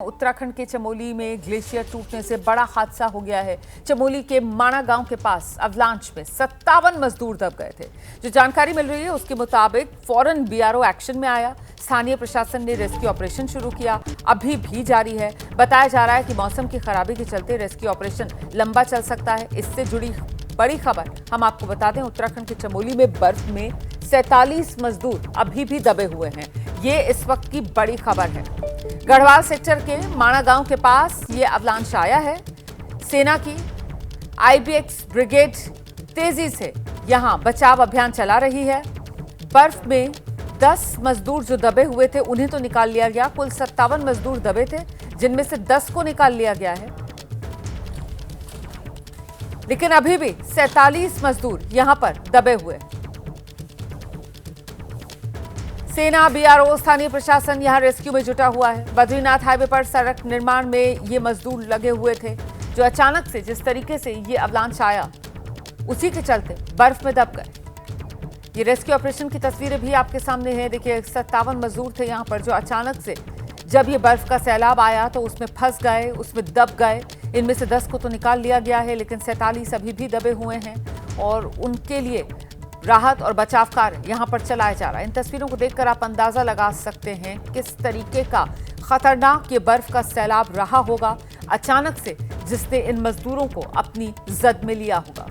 उत्तराखंड के चमोली में ग्लेशियर टूटने से बड़ा हादसा हो गया है। चमोली के माणा गांव के पास अवलांच में 57 मजदूर दब गए थे। जो जानकारी मिल रही है उसके मुताबिक फौरन बीआरओ एक्शन में आया। स्थानीय प्रशासन ने रेस्क्यू ऑपरेशन शुरू किया, अभी भी जारी है। बताया जा रहा है कि मौसम की खराबी के चलते रेस्क्यू ऑपरेशन लंबा चल सकता है। इससे जुड़ी बड़ी खबर हम आपको बता दें, उत्तराखंड के चमोली में बर्फ में 47 मजदूर अभी भी दबे हुए हैं। ये इस वक्त की बड़ी खबर है। गढ़वाल सेक्टर के माणा गांव के पास ये अवलांच आया है। सेना की आईबीएक्स ब्रिगेड तेजी से यहां बचाव अभियान चला रही है। बर्फ में 10 मजदूर जो दबे हुए थे उन्हें तो निकाल लिया गया। कुल 57 मजदूर दबे थे, जिनमें से 10 को निकाल लिया गया है, लेकिन अभी भी 47 मजदूर यहां पर दबे हुए हैं। सेना, बीआरओ, स्थानीय प्रशासन यहां रेस्क्यू में जुटा हुआ है। बद्रीनाथ हाईवे पर सड़क निर्माण में ये मजदूर लगे हुए थे, जो अचानक से जिस तरीके से ये अवलांच आया उसी के चलते बर्फ में दब गए। ये रेस्क्यू ऑपरेशन की तस्वीरें भी आपके सामने हैं। देखिए 57 मजदूर थे यहां पर, जो अचानक से जब ये बर्फ का सैलाब आया तो उसमें फंस गए, उसमें दब गए। इनमें से 10 को तो निकाल लिया गया है, लेकिन 47 अभी भी दबे हुए हैं और उनके लिए राहत और बचाव कार्य यहां पर चलाया जा रहा है। इन तस्वीरों को देखकर आप अंदाजा लगा सकते हैं किस तरीके का खतरनाक ये बर्फ का सैलाब रहा होगा अचानक से, जिसने इन मजदूरों को अपनी जद में लिया होगा।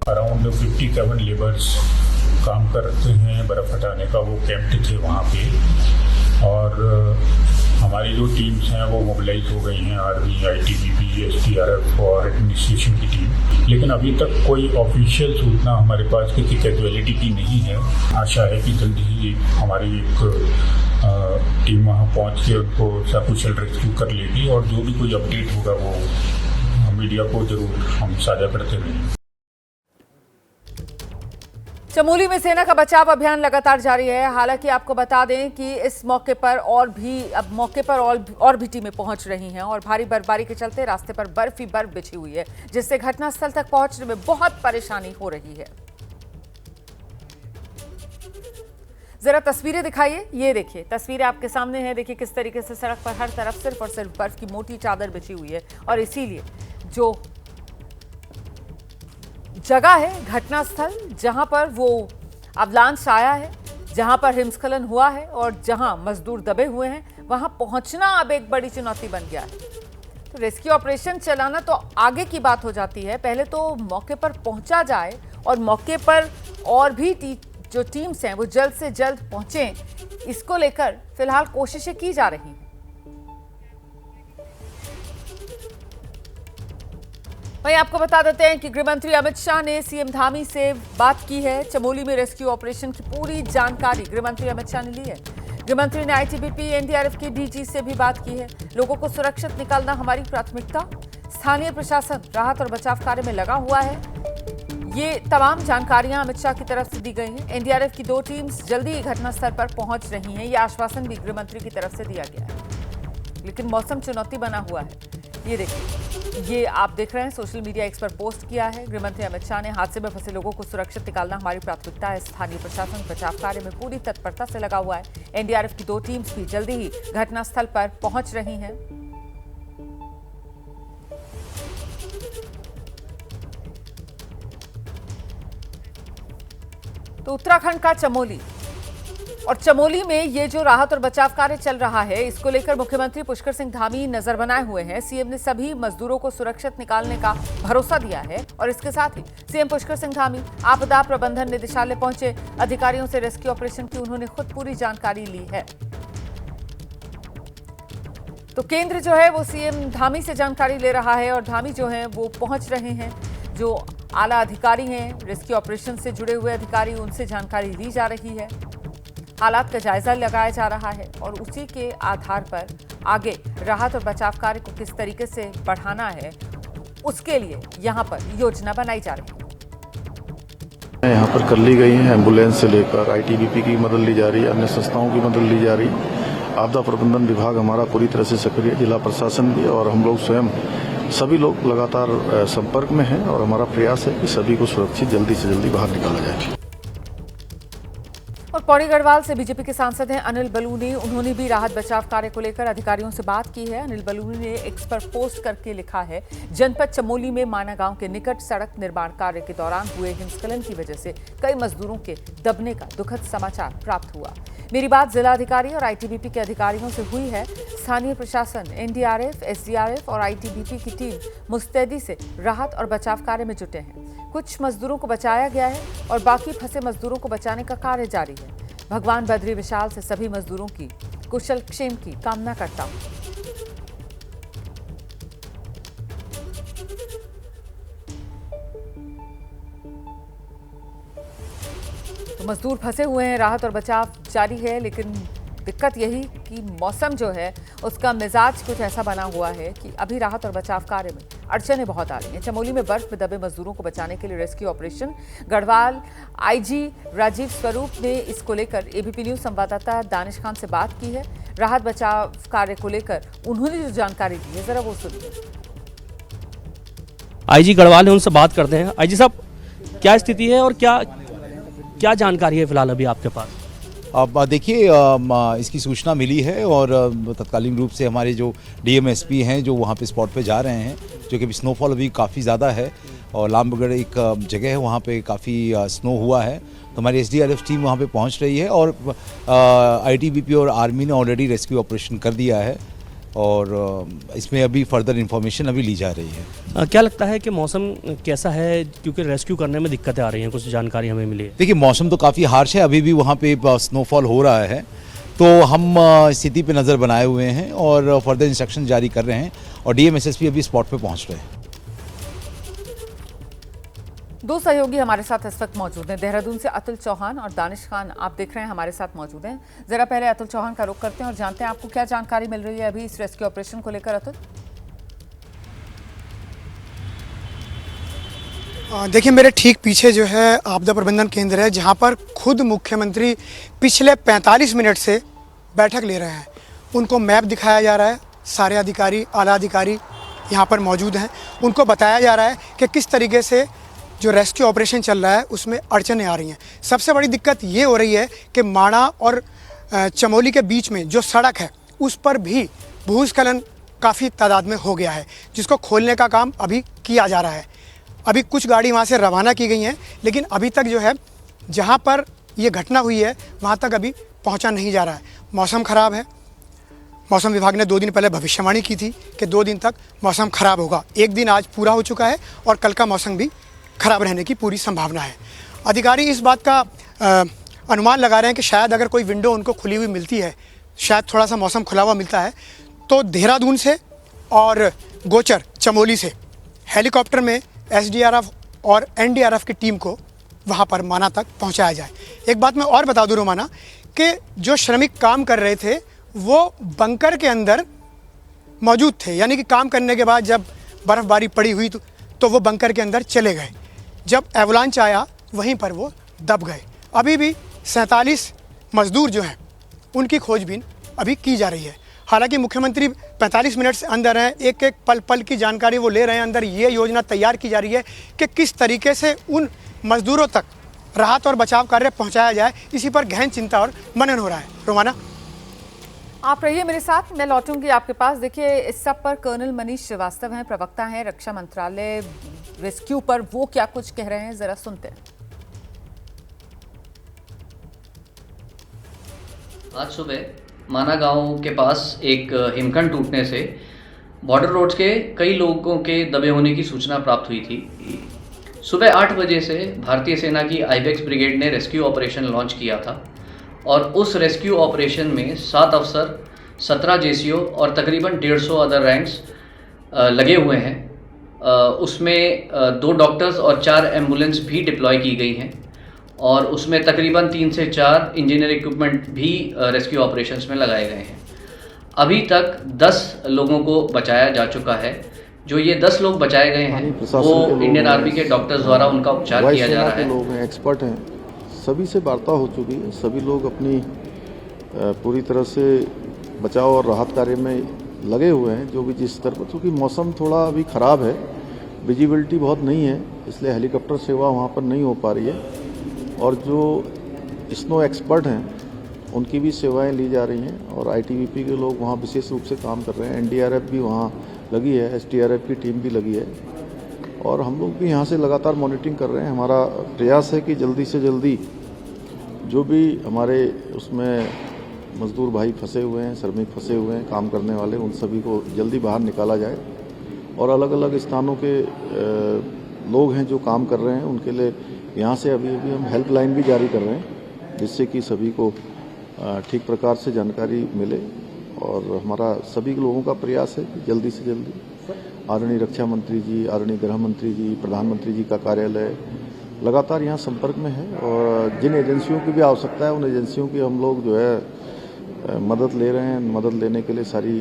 अराउंड 57 लेबर्स काम करते हैं बर्फ हटाने का, वो कैंप्ड थे वहाँ पे। और हमारी जो टीम्स हैं वो मोबिलाइज हो गई हैं, आर्मी, आईटीबीपी, एसडीआरएफ और एडमिनिस्ट्रेशन की टीम। लेकिन अभी तक कोई ऑफिशियल सूचना हमारे पास किसी कैजुअलिटी की नहीं है। आशा है कि जल्दी ही हमारी एक टीम वहाँ पहुँच के उनको सकुशल रेस्क्यू कर लेगी और जो भी कोई अपडेट होगा वो मीडिया को जरूर हम साझा करते रहेंगे। चमोली में सेना का बचाव अभियान लगातार जारी है। हालांकि आपको बता दें कि इस मौके पर और भी टीमें पहुंच रही हैं और भारी बर्फबारी के चलते रास्ते पर बर्फ ही बर्फ बिछी हुई है, जिससे घटनास्थल तक पहुंचने में बहुत परेशानी हो रही है। जरा तस्वीरें दिखाइए। ये देखिए, तस्वीरें आपके सामने हैं। देखिए किस तरीके से सड़क पर हर तरफ सिर्फ और सिर्फ बर्फ की मोटी चादर बिछी हुई है और इसीलिए जो जगह है, घटनास्थल जहां पर वो अवलांच आया है, जहां पर हिमस्खलन हुआ है और जहां मजदूर दबे हुए हैं, वहां पहुंचना अब एक बड़ी चुनौती बन गया है। तो रेस्क्यू ऑपरेशन चलाना तो आगे की बात हो जाती है, पहले तो मौके पर पहुंचा जाए और मौके पर और भी जो टीम्स हैं वो जल्द से जल्द पहुंचे। इसको लेकर फिलहाल कोशिशें की जा रही हैं। वहीं आपको बता देते हैं कि गृहमंत्री अमित शाह ने सीएम धामी से बात की है। चमोली में रेस्क्यू ऑपरेशन की पूरी जानकारी गृहमंत्री अमित शाह ने ली है। गृहमंत्री ने आईटीबीपी, एनडीआरएफ के डीजी से भी बात की है। लोगों को सुरक्षित निकालना हमारी प्राथमिकता। स्थानीय प्रशासन राहत और बचाव कार्य में लगा हुआ है। ये तमाम जानकारियां अमित शाह की तरफ से दी गई हैं। एनडीआरएफ की 2 टीम्स जल्दी ही घटनास्थल पर पहुंच रही हैं। ये आश्वासन भी गृहमंत्री की तरफ से दिया गया है, लेकिन मौसम चुनौती बना हुआ है। ये देखिए, ये आप देख रहे हैं, सोशल मीडिया एक्स पर पोस्ट किया है गृहमंत्री अमित शाह ने। हादसे में फंसे लोगों को सुरक्षित निकालना हमारी प्राथमिकता है। स्थानीय प्रशासन बचाव कार्य में पूरी तत्परता से लगा हुआ है। एनडीआरएफ की 2 टीम्स भी जल्दी ही घटनास्थल पर पहुंच रही हैं। तो उत्तराखंड का चमोली, और चमोली में ये जो राहत और बचाव कार्य चल रहा है, इसको लेकर मुख्यमंत्री पुष्कर सिंह धामी नजर बनाए हुए हैं। सीएम ने सभी मजदूरों को सुरक्षित निकालने का भरोसा दिया है और इसके साथ ही सीएम पुष्कर सिंह धामी आपदा प्रबंधन निदेशालय पहुंचे। अधिकारियों से रेस्क्यू ऑपरेशन की उन्होंने खुद पूरी जानकारी ली है। तो केंद्र जो है वो सीएम धामी से जानकारी ले रहा है और धामी जो है वो पहुंच रहे हैं। जो आला अधिकारी हैं, रेस्क्यू ऑपरेशन से जुड़े हुए अधिकारी, उनसे जानकारी ली जा रही है। हालात का जायजा लगाया जा रहा है और उसी के आधार पर आगे राहत और बचाव कार्य को किस तरीके से बढ़ाना है, उसके लिए यहाँ पर योजना बनाई जा रही है। यहाँ पर कर ली गई है। एम्बुलेंस से लेकर आईटीबीपी की मदद ली जा रही है, अन्य संस्थाओं की मदद ली जा रही है। आपदा प्रबंधन विभाग हमारा पूरी तरह से सक्रिय, जिला प्रशासन भी और हम लोग स्वयं सभी लोग लगातार संपर्क में हैं और हमारा प्रयास है कि सभी को सुरक्षित जल्दी से जल्दी बाहर निकाला जाए। और पौड़ी गढ़वाल से बीजेपी के सांसद हैं अनिल बलूनी, उन्होंने भी राहत बचाव कार्य को लेकर अधिकारियों से बात की है। अनिल बलूनी ने एक्स पर पोस्ट करके लिखा है, जनपद चमोली में माना गांव के निकट सड़क निर्माण कार्य के दौरान हुए हिमस्खलन की वजह से कई मजदूरों के दबने का दुखद समाचार प्राप्त हुआ। मेरी बात जिला अधिकारी और आईटीबीपी के अधिकारियों से हुई है। स्थानीय प्रशासन, एनडीआरएफ, एसडीआरएफ और आईटीबीपी की टीम मुस्तैदी से राहत और बचाव कार्य में जुटे हैं। कुछ मजदूरों को बचाया गया है और बाकी फंसे मजदूरों को बचाने का कार्य जारी है। भगवान बद्री विशाल से सभी मजदूरों की कुशल क्षेम की कामना करता हूं। तो मजदूर फंसे हुए हैं, राहत और बचाव जारी है, लेकिन दिक्कत यही कि मौसम जो है उसका मिजाज कुछ ऐसा बना हुआ है कि अभी राहत और बचाव कार्य में अड़चनें बहुत आ रही हैं। चमोली में बर्फ में दबे मजदूरों को बचाने के लिए rescue operation, Garhwal IG Rajiv Swaroop ने इसको लेकर एबीपी न्यूज संवाददाता दानिश खान से बात की है। राहत बचाव कार्य को लेकर उन्होंने जो जानकारी दी है, जरा वो सुनिए। आईजी गढ़वाल है, उनसे बात करते हैं। आईजी साहब, क्या स्थिति है और क्या जानकारी है फिलहाल अभी आपके पास? अब देखिए, इसकी सूचना मिली है और तत्कालीन रूप से हमारे जो डीएमएसपी हैं जो वहाँ पे स्पॉट पे जा रहे हैं, जो कि स्नोफॉल अभी काफ़ी ज़्यादा है और लामबगढ़ एक जगह है वहाँ पे काफ़ी स्नो हुआ है, तो हमारी एसडीआरएफ टीम वहाँ पे पहुँच रही है और आईटीबीपी और आर्मी ने ऑलरेडी रेस्क्यू ऑपरेशन कर दिया है और इसमें अभी फर्दर इन्फॉर्मेशन अभी ली जा रही है। क्या लगता है कि मौसम कैसा है, क्योंकि रेस्क्यू करने में दिक्कतें आ रही हैं, कुछ जानकारी हमें मिली है? देखिए, मौसम तो काफ़ी हार्श है, अभी भी वहाँ पे स्नोफॉल हो रहा है, तो हम स्थिति पे नज़र बनाए हुए हैं और फर्दर इंस्ट्रक्शन जारी कर रहे हैं और डीएमएसएसपी अभी स्पॉट पे पहुँच रहे हैं। दो सहयोगी हमारे साथ इस वक्त मौजूद हैं, देहरादून से अतुल चौहान और दानिश खान, आप देख रहे हैं हमारे साथ मौजूद हैं। जरा पहले अतुल चौहान का रुख करते हैं और जानते हैं आपको क्या जानकारी मिल रही है अभी इस रेस्क्यू ऑपरेशन को लेकर। अतुल, देखिए, मेरे ठीक पीछे जो है आपदा प्रबंधन केंद्र है, जहां पर खुद मुख्यमंत्री पिछले 45 मिनट से बैठक ले रहे हैं। उनको मैप दिखाया जा रहा है, सारे अधिकारी, आला अधिकारी यहां पर मौजूद हैं, उनको बताया जा रहा है कि किस तरीके से जो रेस्क्यू ऑपरेशन चल रहा है उसमें अड़चनें आ रही हैं। सबसे बड़ी दिक्कत ये हो रही है कि माणा और चमोली के बीच में जो सड़क है उस पर भी भूस्खलन काफ़ी तादाद में हो गया है, जिसको खोलने का काम अभी किया जा रहा है। अभी कुछ गाड़ी वहाँ से रवाना की गई हैं, लेकिन अभी तक जो है जहाँ पर ये घटना हुई है वहाँ तक अभी पहुँचा नहीं जा रहा है। मौसम ख़राब है, मौसम विभाग ने 2 दिन पहले भविष्यवाणी की थी कि 2 दिन तक मौसम ख़राब होगा। एक दिन आज पूरा हो चुका है और कल का मौसम भी ख़राब रहने की पूरी संभावना है। अधिकारी इस बात का अनुमान लगा रहे हैं कि शायद अगर कोई विंडो उनको खुली हुई मिलती है, शायद थोड़ा सा मौसम खुला हुआ मिलता है, तो देहरादून से और गोचर चमोली से हेलीकॉप्टर में एसडीआरएफ और एनडीआरएफ की टीम को वहाँ पर माना तक पहुँचाया जाए। एक बात मैं और बता दूँ रोमाना, कि जो श्रमिक काम कर रहे थे वो बंकर के अंदर मौजूद थे, यानी कि काम करने के बाद जब बर्फ़बारी पड़ी हुई तो वो बंकर के अंदर चले गए। जब एवलांच आया वहीं पर वो दब गए। अभी भी 47 मजदूर जो हैं उनकी खोजबीन अभी की जा रही है। हालांकि मुख्यमंत्री 45 मिनट से अंदर हैं, एक एक पल पल की जानकारी वो ले रहे हैं। अंदर ये योजना तैयार की जा रही है कि किस तरीके से उन मजदूरों तक राहत और बचाव कार्य पहुंचाया जाए। इसी पर गहन चिंता और मनन हो रहा है। रोमाना, आप रहिए मेरे साथ, मैं लौटूंगी आपके पास। देखिए, इस सब पर कर्नल मनीष श्रीवास्तव हैं, प्रवक्ता हैं रक्षा मंत्रालय रेस्क्यू पर, वो क्या कुछ कह रहे हैं, जरा सुनते हैं। आज सुबह माना गांव के पास एक हिमखंड टूटने से बॉर्डर रोड्स के कई लोगों के दबे होने की सूचना प्राप्त हुई थी। सुबह 8 बजे से भारतीय सेना की आइबेक्स ब्रिगेड ने रेस्क्यू ऑपरेशन लॉन्च किया था और उस रेस्क्यू ऑपरेशन में 7 अफसर, 17 जेसीओ और तकरीबन 150 अदर रैंक्स लगे हुए हैं। उसमें 2 डॉक्टर्स और 4 एम्बुलेंस भी डिप्लॉय की गई हैं और उसमें तकरीबन 3 से 4 इंजीनियर इक्विपमेंट भी रेस्क्यू ऑपरेशंस में लगाए गए हैं। अभी तक 10 लोगों को बचाया जा चुका है। जो ये 10 लोग बचाए गए हैं वो इंडियन आर्मी के डॉक्टर्स द्वारा उनका उपचार किया जा रहा है। लोग हैं, एक्सपर्ट हैं, सभी से वार्ता हो चुकी है। सभी लोग अपनी पूरी तरह से बचाव और राहत कार्य में लगे हुए हैं जो भी जिस स्तर पर, क्योंकि मौसम थोड़ा अभी ख़राब है, विजिबिलिटी बहुत नहीं है, इसलिए हेलीकॉप्टर सेवा वहाँ पर नहीं हो पा रही है। और जो स्नो एक्सपर्ट हैं उनकी भी सेवाएं ली जा रही हैं और आईटीबीपी के लोग वहाँ विशेष रूप से काम कर रहे हैं। एनडीआरएफ भी वहाँ लगी है, एसडीआरएफ की टीम भी लगी है और हम लोग भी यहाँ से लगातार मॉनिटरिंग कर रहे हैं। हमारा प्रयास है कि जल्दी से जल्दी जो भी हमारे उसमें मजदूर भाई फंसे हुए हैं, श्रमिक फंसे हुए हैं, काम करने वाले, उन सभी को जल्दी बाहर निकाला जाए और अलग अलग स्थानों के लोग हैं जो काम कर रहे हैं उनके लिए यहाँ से अभी हम हेल्पलाइन भी जारी कर रहे हैं जिससे कि सभी को ठीक प्रकार से जानकारी मिले। और हमारा सभी लोगों का प्रयास है कि जल्दी से जल्दी आदरणीय रक्षा मंत्री जी, आदरणीय गृह मंत्री जी, प्रधानमंत्री जी का कार्यालय लगातार यहाँ संपर्क में है और जिन एजेंसियों की भी आवश्यकता है उन एजेंसियों की हम लोग जो है मदद ले रहे हैं। मदद लेने के लिए सारी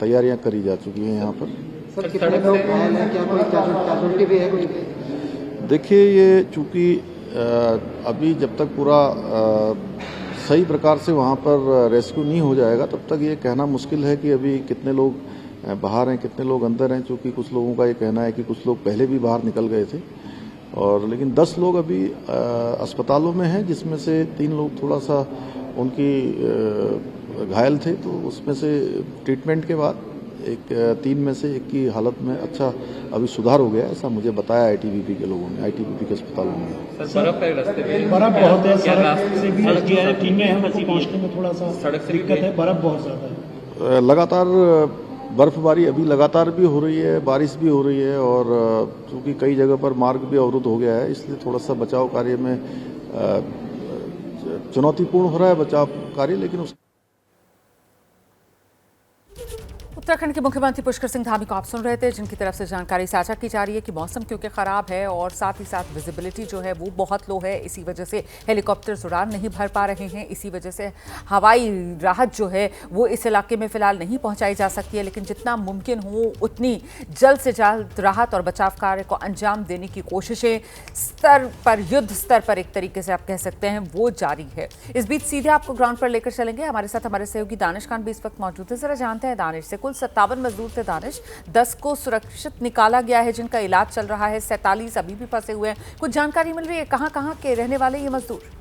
तैयारियां करी जा चुकी हैं यहाँ पर। सर, कितने लोग घायल हैं? क्या कोई कैजुअल्टी भी है कुछ? देखिए, ये चूँकि अभी जब तक पूरा सही प्रकार से वहाँ पर रेस्क्यू नहीं हो जाएगा तब तक ये कहना मुश्किल है कि अभी कितने लोग बाहर हैं, कितने लोग अंदर हैं। चूँकि कुछ लोगों का ये कहना है कि कुछ लोग पहले भी बाहर निकल गए थे और लेकिन 10 लोग अभी अस्पतालों में हैं जिसमें से 3 लोग थोड़ा सा उनकी घायल थे, तो उसमें से ट्रीटमेंट के बाद 3 में से 1 की हालत में अच्छा अभी सुधार हो गया, ऐसा मुझे बताया आईटीबीपी के लोगों ने, आईटीबीपी के अस्पतालों में। बर्फ है रास्ते में, बर्फ बहुत है, सड़क से भी टीमें हैं, हमको पहुंचने में थोड़ा सा सड़क दिक्कत है, बर्फ बहुत ज्यादा है। लगातार बर्फबारी अभी लगातार भी हो रही है, बारिश भी हो रही है और चूँकि कई जगह पर मार्ग भी अवरुद्ध हो गया है, इसलिए थोड़ा सा बचाव कार्य में चुनौतीपूर्ण हो रहा है बचाव कार्य। लेकिन उत्तराखंड के मुख्यमंत्री पुष्कर सिंह धामी को आप सुन रहे थे, जिनकी तरफ से जानकारी साझा की जा रही है कि मौसम क्योंकि ख़राब है और साथ ही साथ विजिबिलिटी जो है वो बहुत लो है, इसी वजह से हेलीकॉप्टर्स उड़ान नहीं भर पा रहे हैं, इसी वजह से हवाई राहत जो है वो इस इलाके में फ़िलहाल नहीं पहुंचाई जा सकती है। लेकिन जितना मुमकिन हो उतनी जल्द से जल्द राहत और बचाव कार्य को अंजाम देने की कोशिशें स्तर पर, युद्ध स्तर पर एक तरीके से आप कह सकते हैं, वो जारी है। इस बीच सीधे आपको ग्राउंड पर लेकर चलेंगे, हमारे साथ हमारे सहयोगी दानिश खान भी इस वक्त मौजूद है। जरा जानते हैं दानिश से, कुल 57 मजदूर थे दानिश, 10 को सुरक्षित निकाला गया है जिनका इलाज चल रहा है, 47 अभी भी फंसे हुए हैं। कुछ जानकारी मिल रही है कहां के रहने वाले ये मजदूर?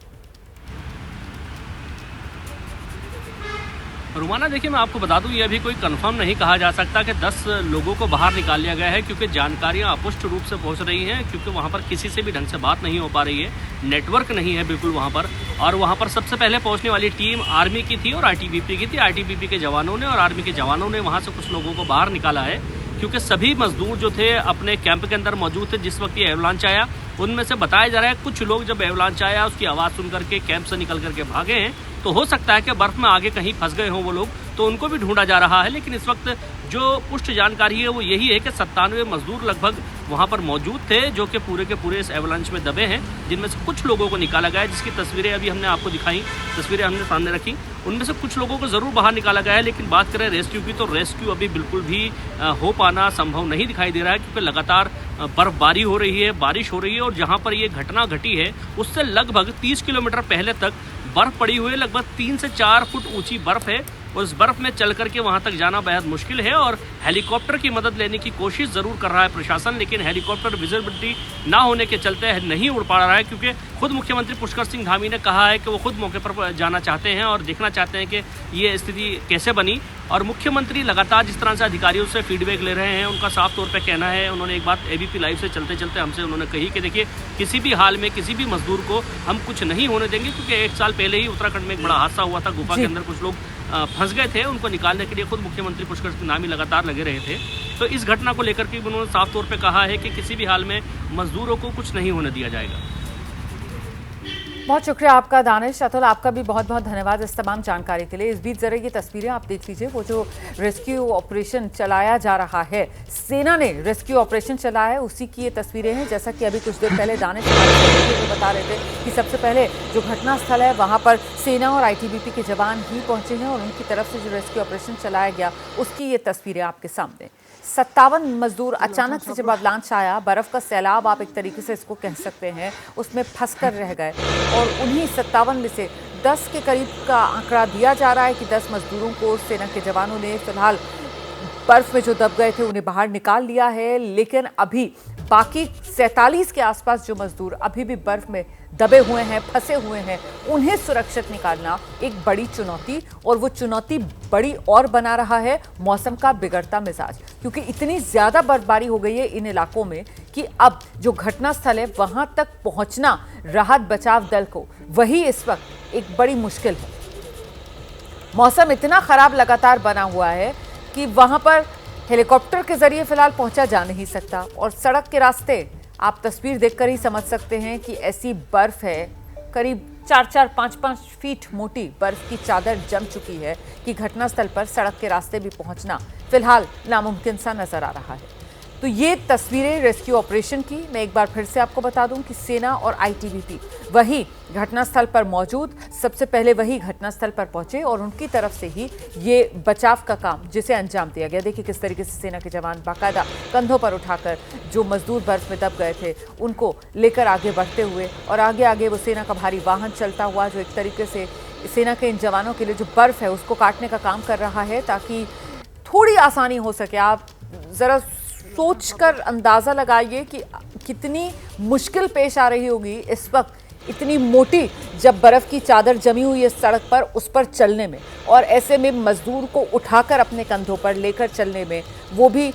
रुमाना, देखिए मैं आपको बता दूं, ये अभी कोई कंफर्म नहीं कहा जा सकता कि 10 लोगों को बाहर निकाल लिया गया है, क्योंकि जानकारियां अपुष्ट रूप से पहुंच रही हैं, क्योंकि वहां पर किसी से भी ढंग से बात नहीं हो पा रही है, नेटवर्क नहीं है बिल्कुल वहां पर। और वहां पर सबसे पहले पहुंचने वाली टीम आर्मी की थी और आईटीबीपी की थी। आईटीबीपी के जवानों ने और आर्मी के जवानों ने वहां से कुछ लोगों को बाहर निकाला है, क्योंकि सभी मजदूर जो थे अपने कैंप के अंदर मौजूद थे जिस वक्त ये एवलांच आया। उनमें से बताया जा रहा है कुछ लोग जब एवलांच आया उसकी आवाज़ सुन करके कैंप से निकल करके भागे हैं, तो हो सकता है कि बर्फ में आगे कहीं फंस गए हों वो लोग, तो उनको भी ढूंढा जा रहा है। लेकिन इस वक्त जो पुष्ट जानकारी है वो यही है कि 97 मजदूर लगभग वहां पर मौजूद थे जो कि पूरे के पूरे इस एवलांच में दबे हैं, जिनमें से कुछ लोगों को निकाला गया है, जिसकी तस्वीरें अभी हमने आपको दिखाई, तस्वीरें हमने सामने रखी। उनमें से कुछ लोगों को ज़रूर बाहर निकाला गया है, लेकिन बात करें रेस्क्यू की तो रेस्क्यू अभी बिल्कुल भी हो पाना संभव नहीं दिखाई दे रहा है, क्योंकि लगातार बर्फबारी हो रही है, बारिश हो रही है और जहाँ पर ये घटना घटी है उससे लगभग 30 किलोमीटर पहले तक बर्फ पड़ी हुई है। लगभग 3 से 4 फुट ऊंची बर्फ है और उस बर्फ में चल करके वहां तक जाना बेहद मुश्किल है और हेलीकॉप्टर की मदद लेने की कोशिश जरूर कर रहा है प्रशासन, लेकिन हेलीकॉप्टर विजिबिलिटी ना होने के चलते नहीं उड़ पा रहा है, क्योंकि खुद मुख्यमंत्री पुष्कर सिंह धामी ने कहा है कि वो खुद मौके पर जाना चाहते हैं और देखना चाहते हैं कि ये स्थिति कैसे बनी। और मुख्यमंत्री लगातार जिस तरह से अधिकारियों से फीडबैक ले रहे हैं, उनका साफ तौर पर कहना है, उन्होंने एक बात एबीपी लाइव से चलते चलते हमसे उन्होंने कही कि देखिए किसी भी हाल में किसी भी मजदूर को हम कुछ नहीं होने देंगे, क्योंकि 1 साल पहले ही उत्तराखंड में एक बड़ा हादसा हुआ था, गुफा के अंदर कुछ लोग फंस गए थे, उनको निकालने के लिए खुद मुख्यमंत्री पुष्कर सिंह धामी लगातार लगे रहे थे। तो इस घटना को लेकर के उन्होंने साफ तौर पे कहा है कि किसी भी हाल में मजदूरों को कुछ नहीं होने दिया जाएगा। बहुत शुक्रिया आपका दानिश। अतुल, आपका भी बहुत बहुत धन्यवाद इस तमाम जानकारी के लिए। इस बीच जरा ये तस्वीरें आप देख लीजिए, वो जो रेस्क्यू ऑपरेशन चलाया जा रहा है, सेना ने रेस्क्यू ऑपरेशन चलाया है, उसी की ये तस्वीरें हैं। जैसा कि अभी कुछ देर पहले दानिश बता रहे थे कि सबसे पहले जो घटना स्थल है वहाँ पर सेना और आईटीबीपी के जवान ही पहुंचे हैं और उनकी तरफ से जो रेस्क्यू ऑपरेशन चलाया गया उसकी ये तस्वीरें आपके सामने। 57 मजदूर अचानक से जब अवलांच आया, बर्फ का सैलाब आप एक तरीके से इसको कह सकते हैं, उसमें फंसकर रह गए और उन्हीं 57 में से 10 के करीब का आंकड़ा दिया जा रहा है कि 10 मजदूरों को सेना के जवानों ने फिलहाल बर्फ में जो दब गए थे उन्हें बाहर निकाल लिया है, लेकिन अभी बाकी 47 के आसपास जो मजदूर अभी भी बर्फ में दबे हुए हैं, फंसे हुए हैं, उन्हें सुरक्षित निकालना एक बड़ी चुनौती, और वो चुनौती बड़ी और बना रहा है मौसम का बिगड़ता मिजाज, क्योंकि इतनी ज्यादा बर्फबारी हो गई है इन इलाकों में कि अब जो घटनास्थल है वहां तक पहुंचना राहत बचाव दल को वही इस वक्त एक बड़ी मुश्किल है। मौसम इतना खराब लगातार बना हुआ है कि वहां पर हेलीकॉप्टर के जरिए फिलहाल पहुंचा जा नहीं सकता, और सड़क के रास्ते आप तस्वीर देखकर ही समझ सकते हैं कि ऐसी बर्फ है, करीब 4-4, 5-5 फीट मोटी बर्फ की चादर जम चुकी है कि घटनास्थल पर सड़क के रास्ते भी पहुंचना फिलहाल नामुमकिन सा नजर आ रहा है। तो ये तस्वीरें रेस्क्यू ऑपरेशन की। मैं एक बार फिर से आपको बता दूं कि सेना और आईटीबीपी वही घटनास्थल पर मौजूद, सबसे पहले वही घटनास्थल पर पहुंचे और उनकी तरफ से ही ये बचाव का काम जिसे अंजाम दिया गया। देखिए किस तरीके से सेना के जवान बाकायदा कंधों पर उठाकर जो मजदूर बर्फ में दब गए थे उनको लेकर आगे बढ़ते हुए, और आगे आगे वो सेना का भारी वाहन चलता हुआ जो एक तरीके से सेना के इन जवानों के लिए जो बर्फ है उसको काटने का काम कर रहा है ताकि थोड़ी आसानी हो सके। आप जरा सोचकर अंदाजा लगाइए कि कितनी मुश्किल पेश आ रही होगी इस वक्त इतनी मोटी जब बर्फ की चादर जमी हुई है सड़क पर, उस पर चलने में, और ऐसे में मजदूर को उठाकर अपने कंधों पर लेकर चलने में, वो भी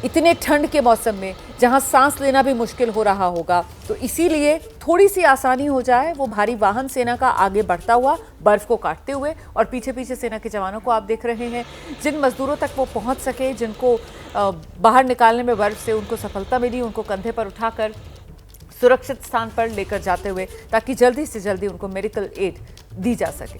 इतने ठंड के मौसम में जहां सांस लेना भी मुश्किल हो रहा होगा। तो इसीलिए थोड़ी सी आसानी हो जाए, वो भारी वाहन सेना का आगे बढ़ता हुआ बर्फ को काटते हुए, और पीछे पीछे सेना के जवानों को आप देख रहे हैं जिन मजदूरों तक वो पहुंच सके, जिनको बाहर निकालने में बर्फ से उनको सफलता मिली, उनको कंधे पर उठाकर सुरक्षित स्थान पर लेकर जाते हुए ताकि जल्दी से जल्दी उनको मेडिकल एड दी जा सके।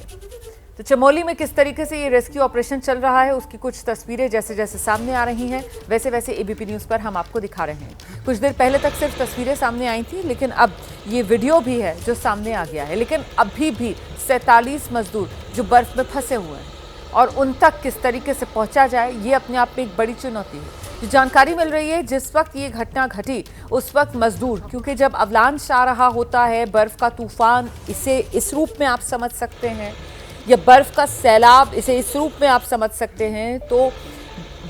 तो चमोली में किस तरीके से ये रेस्क्यू ऑपरेशन चल रहा है उसकी कुछ तस्वीरें जैसे जैसे सामने आ रही हैं वैसे वैसे एबीपी न्यूज़ पर हम आपको दिखा रहे हैं। कुछ देर पहले तक सिर्फ तस्वीरें सामने आई थी, लेकिन अब ये वीडियो भी है जो सामने आ गया है। लेकिन अभी भी 47 मजदूर जो बर्फ में फंसे हुए हैं और उन तक किस तरीके से पहुंचा जाए, ये अपने आप में एक बड़ी चुनौती है। जो जानकारी मिल रही है जिस वक्त ये घटना घटी उस वक्त मजदूर, क्योंकि जब अवलांच आ रहा होता है, बर्फ का तूफान, इसे इस रूप में आप समझ सकते हैं, या बर्फ का सैलाब, इसे इस रूप में आप समझ सकते हैं, तो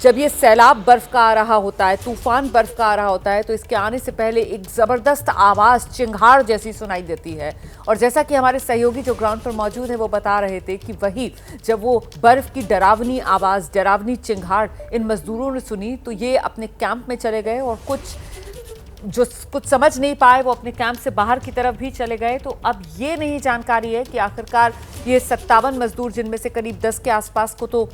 जब ये सैलाब बर्फ का आ रहा होता है, तूफान बर्फ का आ रहा होता है, तो इसके आने से पहले एक ज़बरदस्त आवाज़ चिंगाड़ जैसी सुनाई देती है। और जैसा कि हमारे सहयोगी जो ग्राउंड पर मौजूद है वो बता रहे थे कि वही जब वो बर्फ की डरावनी आवाज़, डरावनी चिंगाड़ इन मजदूरों ने सुनी तो ये अपने कैंप में चले गए, और कुछ समझ नहीं पाए वो अपने कैंप से बाहर की तरफ भी चले गए। तो अब ये नहीं जानकारी है कि आखिरकार ये 57 मजदूर, जिनमें से करीब 10 के आसपास को तो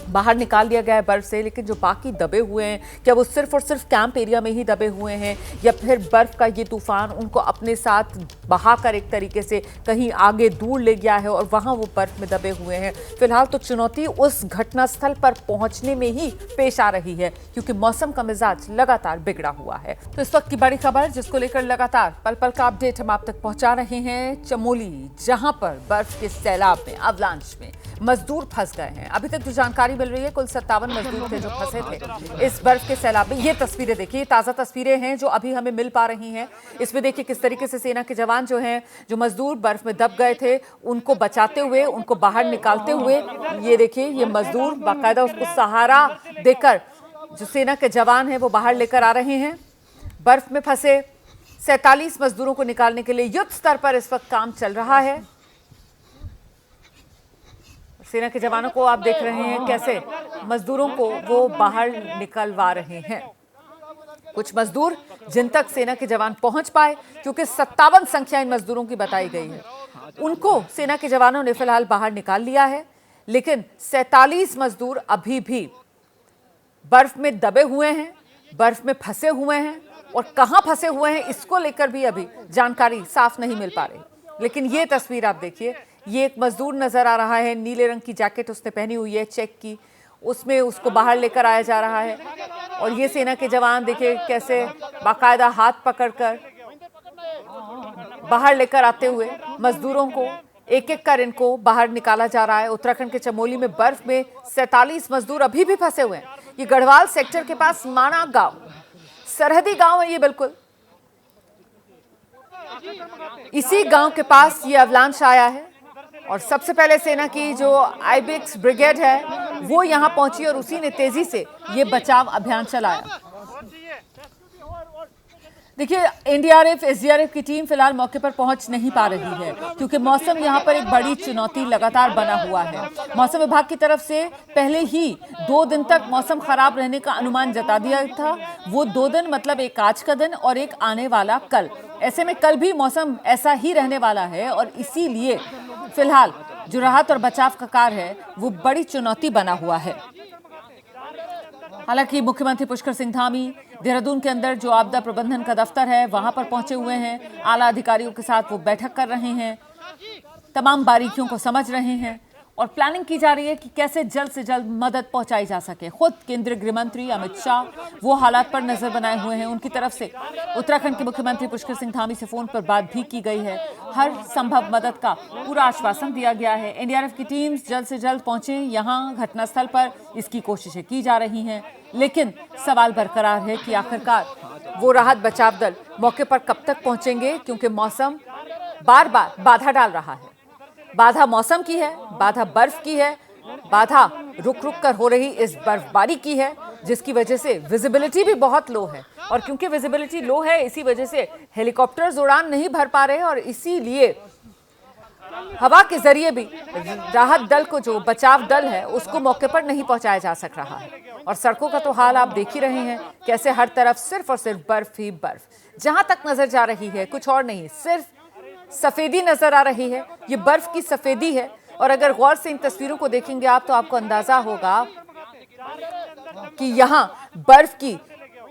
बाहर निकाल दिया गया है बर्फ से, लेकिन जो बाकी दबे हुए हैं क्या वो सिर्फ और सिर्फ कैंप एरिया में ही दबे हुए हैं, या फिर बर्फ का ये तूफान उनको अपने साथ बहाकर एक तरीके से कहीं आगे दूर ले गया है और वहां वो बर्फ में दबे हुए हैं। फिलहाल तो चुनौती उस घटनास्थल पर पहुंचने में ही पेश आ रही है, क्योंकि मौसम का मिजाज लगातार बिगड़ा हुआ है। तो इस वक्त की बड़ी खबर जिसको लेकर लगातार पल पल का अपडेट हम आप तक पहुंचा रहे हैं, चमोली, जहां पर बर्फ के सैलाब में, अवलांच में मजदूर फंस गए हैं। अभी तक जो जानकारी मिल रही है कुल 57 मजदूर थे जो फंसे थे इस बर्फ के सैलाब में। ये तस्वीरें देखिए, ताज़ा तस्वीरें हैं जो अभी हमें मिल पा रही हैं। इसमें देखिए किस तरीके से सेना के जवान जो हैं, जो मजदूर बर्फ में दब गए थे, उनको बचाते हुए, उनको बाहर निकालते हुए, ये देखिए ये मजदूर बाकायदा उसको सहारा देकर जो सेना के जवान हैं वो बाहर लेकर आ रहे हैं। बर्फ में फंसे 47 मजदूरों को निकालने के लिए युद्ध स्तर पर इस वक्त काम चल रहा है। सेना के जवानों को आप देख रहे हैं कैसे मजदूरों को वो बाहर निकलवा रहे हैं। कुछ मजदूर जिन तक सेना के जवान पहुंच पाए, क्योंकि 57 संख्या इन मजदूरों की बताई गई है, उनको सेना के जवानों ने फिलहाल बाहर निकाल लिया है, लेकिन 47 मजदूर अभी भी बर्फ में दबे हुए हैं, बर्फ में फंसे हुए हैं, और कहां फंसे हुए हैं इसको लेकर भी अभी जानकारी साफ नहीं मिल पा रही। लेकिन ये तस्वीर आप देखिए, ये एक मजदूर नजर आ रहा है, नीले रंग की जैकेट उसने पहनी हुई है चेक की, उसमें उसको बाहर लेकर आया जा रहा है। और ये सेना के जवान देखिए कैसे बाकायदा हाथ पकड़कर बाहर लेकर आते हुए मजदूरों को एक एक कर इनको बाहर निकाला जा रहा है। उत्तराखंड के चमोली में बर्फ में 47 मजदूर अभी भी फंसे हुए हैं। ये गढ़वाल सेक्टर के पास माना गांव, सरहदी गांव है ये, बिल्कुल इसी गांव के पास ये अवलांच आया है और सबसे पहले सेना की जो आईबीएक्स ब्रिगेड है वो यहां पहुंची और उसी ने तेजी से ये बचाव अभियान चलाया। देखिए, एनडीआरएफ एसडीआरएफ की टीम फिलहाल मौके पर पहुंच नहीं पा रही है क्योंकि मौसम यहां पर एक बड़ी चुनौती लगातार बना हुआ है। मौसम विभाग की तरफ से पहले ही 2 दिन तक मौसम खराब रहने का अनुमान जता दिया था। वो 2 दिन मतलब एक आज का दिन और एक आने वाला कल। ऐसे में कल भी मौसम ऐसा ही रहने वाला है और इसीलिए फिलहाल जो राहत और बचाव का कार्य है वो बड़ी चुनौती बना हुआ है। हालांकि मुख्यमंत्री पुष्कर सिंह धामी देहरादून के अंदर जो आपदा प्रबंधन का दफ्तर है वहां पर पहुंचे हुए हैं। आला अधिकारियों के साथ वो बैठक कर रहे हैं, तमाम बारीकियों को समझ रहे हैं और प्लानिंग की जा रही है कि कैसे जल्द से जल्द मदद पहुंचाई जा सके। खुद केंद्रीय गृह मंत्री अमित शाह वो हालात पर नजर बनाए हुए हैं। उनकी तरफ से उत्तराखंड के मुख्यमंत्री पुष्कर सिंह धामी से फोन पर बात भी की गई है। हर संभव मदद का पूरा आश्वासन दिया गया है। एनडीआरएफ की टीम जल्द से जल्द पहुंचे यहाँ घटनास्थल पर, इसकी कोशिशें की जा रही हैं। लेकिन सवाल बरकरार है कि आखिरकार वो राहत बचाव दल मौके पर कब तक पहुंचेंगे, क्योंकि मौसम बार बार बाधा डाल रहा है। बाधा मौसम की है, बाधा बर्फ की है, बाधा रुक रुक कर हो रही इस बर्फबारी की है, जिसकी वजह से विजिबिलिटी भी बहुत लो है। और क्योंकि विजिबिलिटी लो है, इसी वजह से हेलीकॉप्टर्स उड़ान नहीं भर पा रहे और इसीलिए हवा के जरिए भी राहत दल को, जो बचाव दल है, उसको मौके पर नहीं पहुंचाया जा सक रहा है। और सड़कों का तो हाल आप देख ही रहे हैं, कैसे हर तरफ सिर्फ और सिर्फ बर्फ ही बर्फ। जहां तक नजर जा रही है कुछ और नहीं, सिर्फ सफेदी नजर आ रही है। ये बर्फ की सफेदी है और अगर गौर से इन तस्वीरों को देखेंगे आप तो आपको अंदाजा होगा कि यहाँ बर्फ की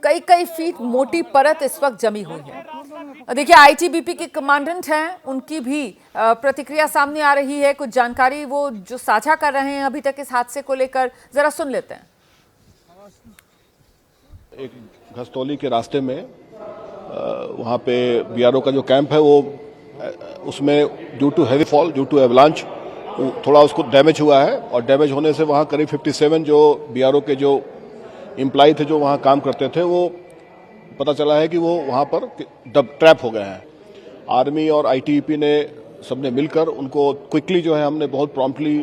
कई कई फीट मोटी परत इस वक्त जमी हुई है। देखिए, आईटीबीपी के कमांडेंट हैं, उनकी भी प्रतिक्रिया सामने आ रही है। कुछ जानकारी वो जो साझा कर रहे हैं अभी तक इस हादसे को लेकर, जरा सुन लेते हैं। एक घस्तौली के रास्ते में वहाँ पे बीआरओ का जो कैंप है वो उसमें due to heavy fall, due to avalanche थोड़ा उसको डैमेज हुआ है और डैमेज होने से वहाँ करीब 57 जो बीआरओ के जो एम्प्लॉय थे जो वहाँ काम करते थे, वो पता चला है कि वो वहाँ पर ट्रैप हो गए हैं। आर्मी और आईटीबीपी ने सबने मिलकर उनको क्विकली जो है हमने बहुत प्रॉम्प्टली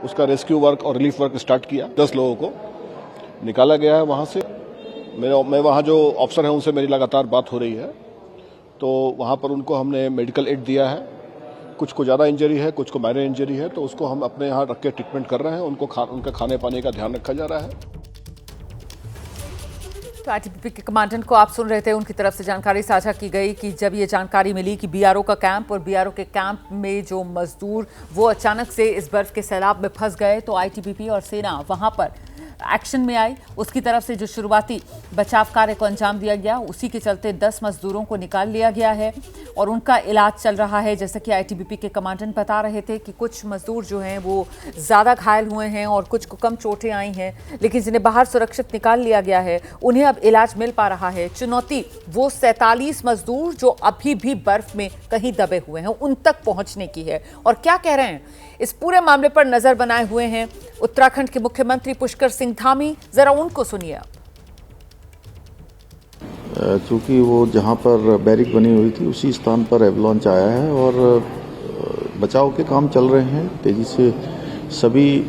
उसका रेस्क्यू वर्क और रिलीफ वर्क स्टार्ट किया। 10 लोगों को निकाला गया है वहाँ से। मैं वहाँ जो ऑफिसर हैं उनसे मेरी लगातार बात हो रही है, तो वहाँ पर उनको हमने मेडिकल एड दिया है। कुछ को ज़्यादा इंजरी है, कुछ को माइनर इंजरी है, तो उसको हम अपने यहाँ रख के ट्रीटमेंट कर रहे हैं। उनका खाने पाने का ध्यान रखा जा रहा है। तो आईटीबीपी के कमांडेंट को आप सुन रहे थे, उनकी तरफ से जानकारी साझा की गई कि जब ये जानकारी मिली कि बीआरओ का कैंप और बीआरओ के कैंप में जो मजदूर वो अचानक से इस बर्फ के सैलाब में फंस गए, तो आईटीबीपी और सेना वहां पर एक्शन में आई। उसकी तरफ से जो शुरुआती बचाव कार्य को अंजाम दिया गया, उसी के चलते 10 मजदूरों को निकाल लिया गया है और उनका इलाज चल रहा है। जैसा कि आईटीबीपी के कमांडेंट बता रहे थे कि कुछ मजदूर जो हैं वो ज़्यादा घायल हुए हैं और कुछ को कम चोटें आई हैं, लेकिन जिन्हें बाहर सुरक्षित निकाल लिया गया है उन्हें अब इलाज मिल पा रहा है। चुनौती वो 47 मजदूर जो अभी भी बर्फ में कहीं दबे हुए हैं, उन तक पहुंचने की है। और क्या कह रहे हैं, इस पूरे मामले पर नजर बनाए हुए हैं उत्तराखंड के मुख्यमंत्री पुष्कर सिंह धामी, जरा उनको सुनिए आप। चूंकि वो जहां पर बैरिक बनी हुई थी उसी स्थान पर एवलांच आया है और बचाव के काम चल रहे हैं तेजी से। सभी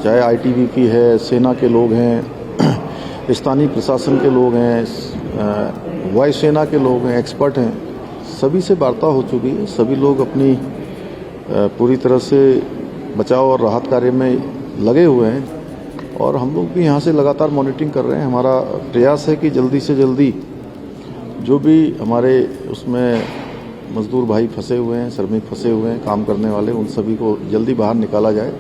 चाहे आईटीबीपी है, सेना के लोग हैं, स्थानीय प्रशासन के लोग हैं, वायुसेना के लोग हैं, एक्सपर्ट हैं, सभी से वार्ता हो चुकी है। सभी लोग अपनी पूरी तरह से बचाव और राहत कार्य में लगे हुए हैं और हम लोग भी यहाँ से लगातार मॉनिटरिंग कर रहे हैं। हमारा प्रयास है कि जल्दी से जल्दी जो भी हमारे उसमें मजदूर भाई फंसे हुए हैं, श्रमिक फंसे हुए हैं, काम करने वाले, उन सभी को जल्दी बाहर निकाला जाए।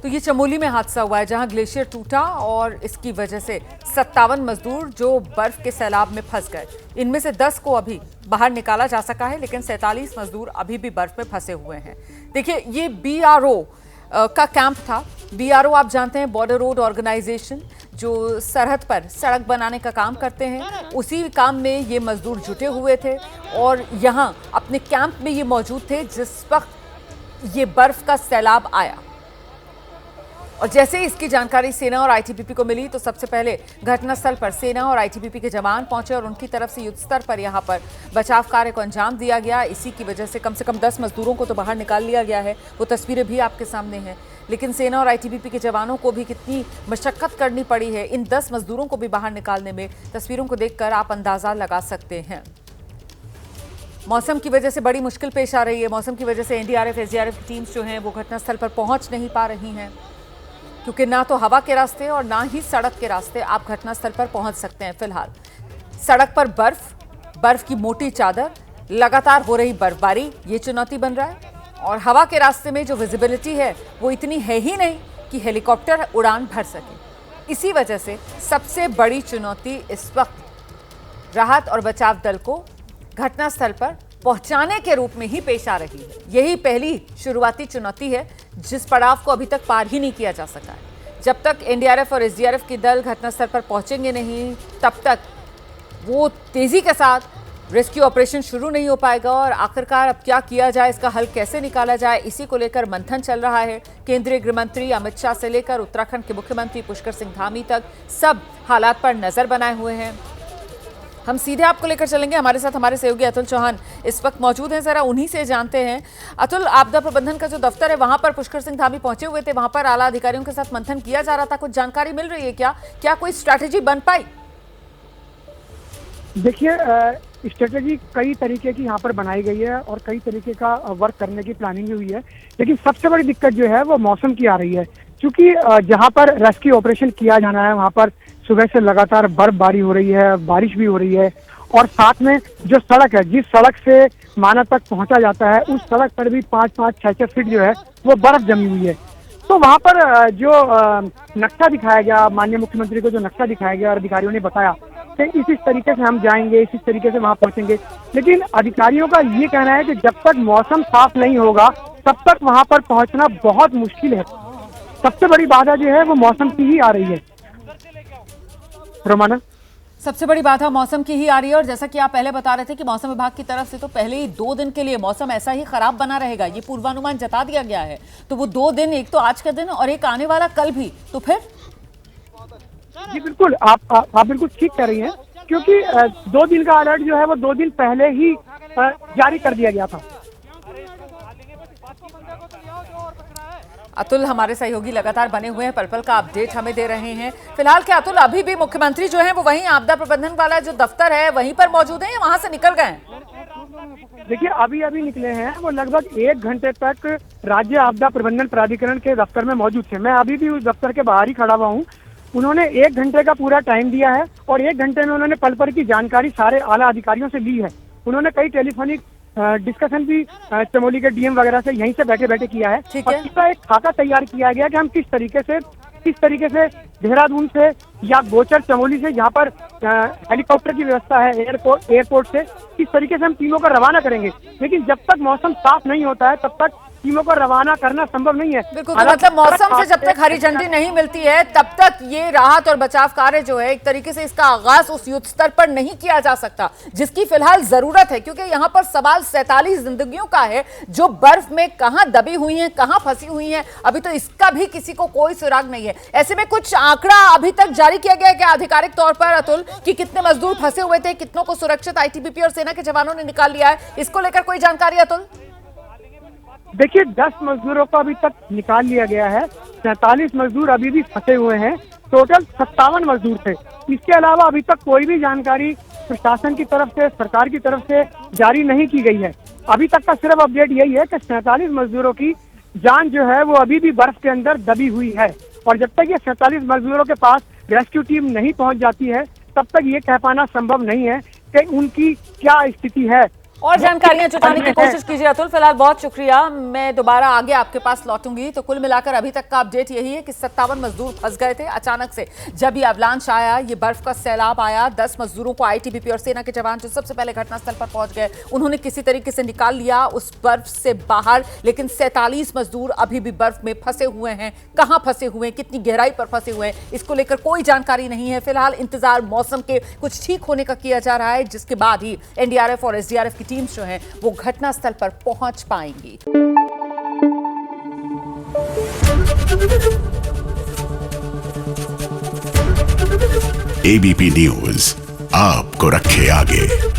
तो ये चमोली में हादसा हुआ है जहां ग्लेशियर टूटा और इसकी वजह से 57 मजदूर जो बर्फ के सैलाब में फंस गए। इनमें से 10 को अभी बाहर निकाला जा सका है, लेकिन 47 मजदूर अभी भी बर्फ में फंसे हुए हैं। देखिए, ये बीआरओ का कैंप था। बीआरओ आप जानते हैं, बॉर्डर रोड ऑर्गेनाइजेशन, जो सरहद पर सड़क बनाने का काम करते हैं, उसी काम में ये मजदूर जुटे हुए थे और यहाँ अपने कैंप में ये मौजूद थे जिस वक्त ये बर्फ का सैलाब आया। और जैसे ही इसकी जानकारी सेना और आईटीबीपी को मिली तो सबसे पहले घटनास्थल पर सेना और आईटीबीपी के जवान पहुंचे और उनकी तरफ से युद्ध स्तर पर यहां पर बचाव कार्य को अंजाम दिया गया। इसी की वजह से कम 10 मजदूरों को तो बाहर निकाल लिया गया है, वो तस्वीरें भी आपके सामने हैं। लेकिन सेना और आईटीबीपी के जवानों को भी कितनी मशक्कत करनी पड़ी है इन 10 मजदूरों को भी बाहर निकालने में, तस्वीरों को देखकर आप अंदाजा लगा सकते हैं। मौसम की वजह से बड़ी मुश्किल पेश आ रही है। मौसम की वजह से एनडीआरएफ, एसडीआरएफ की टीम्स जो हैं वो घटनास्थल पर पहुंच नहीं पा रही हैं, क्योंकि ना तो हवा के रास्ते और ना ही सड़क के रास्ते आप घटनास्थल पर पहुंच सकते हैं। फिलहाल सड़क पर बर्फ की मोटी चादर, लगातार हो रही बर्फबारी, ये चुनौती बन रहा है। और हवा के रास्ते में जो विजिबिलिटी है वो इतनी है ही नहीं कि हेलीकॉप्टर उड़ान भर सके। इसी वजह से सबसे बड़ी चुनौती इस वक्त राहत और बचाव दल को घटनास्थल पर पहुंचाने के रूप में ही पेश आ रही है। यही पहली शुरुआती चुनौती है जिस पड़ाव को अभी तक पार ही नहीं किया जा सका है। जब तक एनडीआरएफ और एसडीआरएफ के दल घटनास्थल पर पहुंचेंगे नहीं, तब तक वो तेजी के साथ रेस्क्यू ऑपरेशन शुरू नहीं हो पाएगा। और आखिरकार अब क्या किया जाए, इसका हल कैसे निकाला जाए, इसी को लेकर मंथन चल रहा है। केंद्रीय गृह मंत्री अमित शाह से लेकर उत्तराखंड के मुख्यमंत्री पुष्कर सिंह धामी तक सब हालात पर नजर बनाए हुए हैं। हम सीधे आपको लेकर चलेंगे, हमारे साथ हमारे सहयोगी अतुल चौहान इस वक्त मौजूद हैं, जरा उन्हीं से जानते हैं। अतुल, आपदा प्रबंधन का जो दफ्तर है वहां पर पुष्कर सिंह धामी पहुंचे हुए थे, वहां पर आला अधिकारियों के साथ मंथन किया जा रहा था, कुछ जानकारी मिल रही है क्या कोई स्ट्रैटेजी बन पाई? देखिए, स्ट्रेटेजी कई तरीके की यहाँ पर बनाई गई है और कई तरीके का वर्क करने की प्लानिंग हुई है, लेकिन सबसे बड़ी दिक्कत जो है वो मौसम की आ रही है। क्योंकि जहाँ पर रेस्क्यू ऑपरेशन किया जाना है वहाँ पर सुबह से लगातार बर्फबारी हो रही है, बारिश भी हो रही है, और साथ में जो सड़क है, जिस सड़क से माना तक पहुंचा जाता है, उस सड़क पर भी 5-6 फीट जो है वो बर्फ जमी हुई है। तो वहाँ पर जो नक्शा दिखाया गया, माननीय मुख्यमंत्री को जो नक्शा दिखाया गया और अधिकारियों ने बताया कि इस तरीके से हम जाएंगे, इस तरीके से वहाँ पहुंचेंगे, लेकिन अधिकारियों का ये कहना है कि जब तक मौसम साफ नहीं होगा तब तक वहाँ पर पहुंचना बहुत मुश्किल है। सबसे बड़ी बाधा जो है वो मौसम की ही आ रही है। रोमाना, सबसे बड़ी बाधा मौसम की ही आ रही है। और जैसा कि आप पहले बता रहे थे कि मौसम विभाग की तरफ से तो पहले ही 2 दिन के लिए मौसम ऐसा ही खराब बना रहेगा, ये पूर्वानुमान जता दिया गया है। तो वो 2 दिन, एक तो आज का दिन और एक आने वाला कल भी, तो फिर? जी बिल्कुल, आप बिल्कुल ठीक कह रही हैं, क्योंकि 2 दिन का अलर्ट जो है वो 2 दिन पहले ही जारी कर दिया गया था। अतुल, हमारे सहयोगी लगातार बने हुए हैं, पल पल का अपडेट हमें दे रहे हैं। फिलहाल क्या अतुल, अभी भी मुख्यमंत्री जो है वो वहीं आपदा प्रबंधन वाला जो दफ्तर है वहीं पर मौजूद है या वहां से निकल गए? देखिए, अभी निकले हैं। वो लगभग 1 घंटे तक राज्य आपदा प्रबंधन प्राधिकरण के दफ्तर में मौजूद थे। मैं अभी भी उस दफ्तर के बाहर ही खड़ा हुआ हूँ। उन्होंने 1 घंटे का पूरा टाइम दिया है और 1 घंटे में उन्होंने पल पल की जानकारी सारे आला अधिकारियों से ली है। उन्होंने कई टेलीफोनिक डिस्कशन भी चमोली के डीएम वगैरह से यहीं से बैठे बैठे किया है। ठीक और है। इसका एक खाका तैयार किया गया कि हम किस तरीके से देहरादून से या गोचर चमोली से, जहाँ पर हेलीकॉप्टर की व्यवस्था है एयरपोर्ट से, किस तरीके से हम टीमों को रवाना करेंगे। लेकिन जब तक मौसम साफ नहीं होता है तब तक टीमों को रवाना करना संभव नहीं है। बिल्कुल, तो मतलब मौसम से जब तक हरी झंडी नहीं मिलती है तब तक ये राहत और बचाव कार्य जो है एक तरीके से इसका आगाज उस युद्ध स्तर पर नहीं किया जा सकता जिसकी फिलहाल जरूरत है, क्योंकि यहाँ पर सवाल 47 जिंदगियों का है जो बर्फ में कहां दबी हुई हैं, कहां फंसी हुई हैं, अभी तो इसका भी किसी को कोई सुराग नहीं है। ऐसे में कुछ आंकड़ा अभी तक जारी किया गया है क्या आधिकारिक तौर पर अतुल, कि कितने मजदूर फंसे हुए थे, कितनों को सुरक्षित आईटीबीपी और सेना के जवानों ने निकाल लिया है, इसको लेकर कोई जानकारी अतुल? देखिए, 10 मजदूरों को अभी तक निकाल लिया गया है, 47 मजदूर अभी भी फंसे हुए हैं, टोटल 57 मजदूर थे। इसके अलावा अभी तक कोई भी जानकारी प्रशासन की तरफ से, सरकार की तरफ से जारी नहीं की गई है। अभी तक का सिर्फ अपडेट यही है कि 47 मजदूरों की जान जो है वो अभी भी बर्फ के अंदर दबी हुई है, और जब तक ये 47 मजदूरों के पास रेस्क्यू टीम नहीं पहुंच जाती है तब तक ये कह पाना संभव नहीं है कि उनकी क्या स्थिति है। और जानकारियां जुटाने की कोशिश कीजिए अतुल। फिलहाल बहुत शुक्रिया, मैं दोबारा आगे आपके पास लौटूंगी। तो कुल मिलाकर अभी तक का अपडेट यही है कि 57 मजदूर फंस गए थे अचानक से जब ये अवलांच आया, ये बर्फ का सैलाब आया। 10 मजदूरों को आईटीबीपी और सेना के जवान जो सबसे पहले घटनास्थल पर पहुंच गए उन्होंने किसी तरीके से निकाल लिया उस बर्फ से बाहर, लेकिन 47 मजदूर अभी भी बर्फ में फंसे हुए हैं। कहां फंसे हुए हैं, कितनी गहराई पर फंसे हुए हैं, इसको लेकर कोई जानकारी नहीं है। फिलहाल इंतजार मौसम के कुछ ठीक होने का किया जा रहा है, जिसके बाद ही एनडीआरएफ और एसडीआरएफ की टीम्स जो हैं वो घटनास्थल पर पहुंच पाएंगी। एबीपी न्यूज आपको रखे आगे।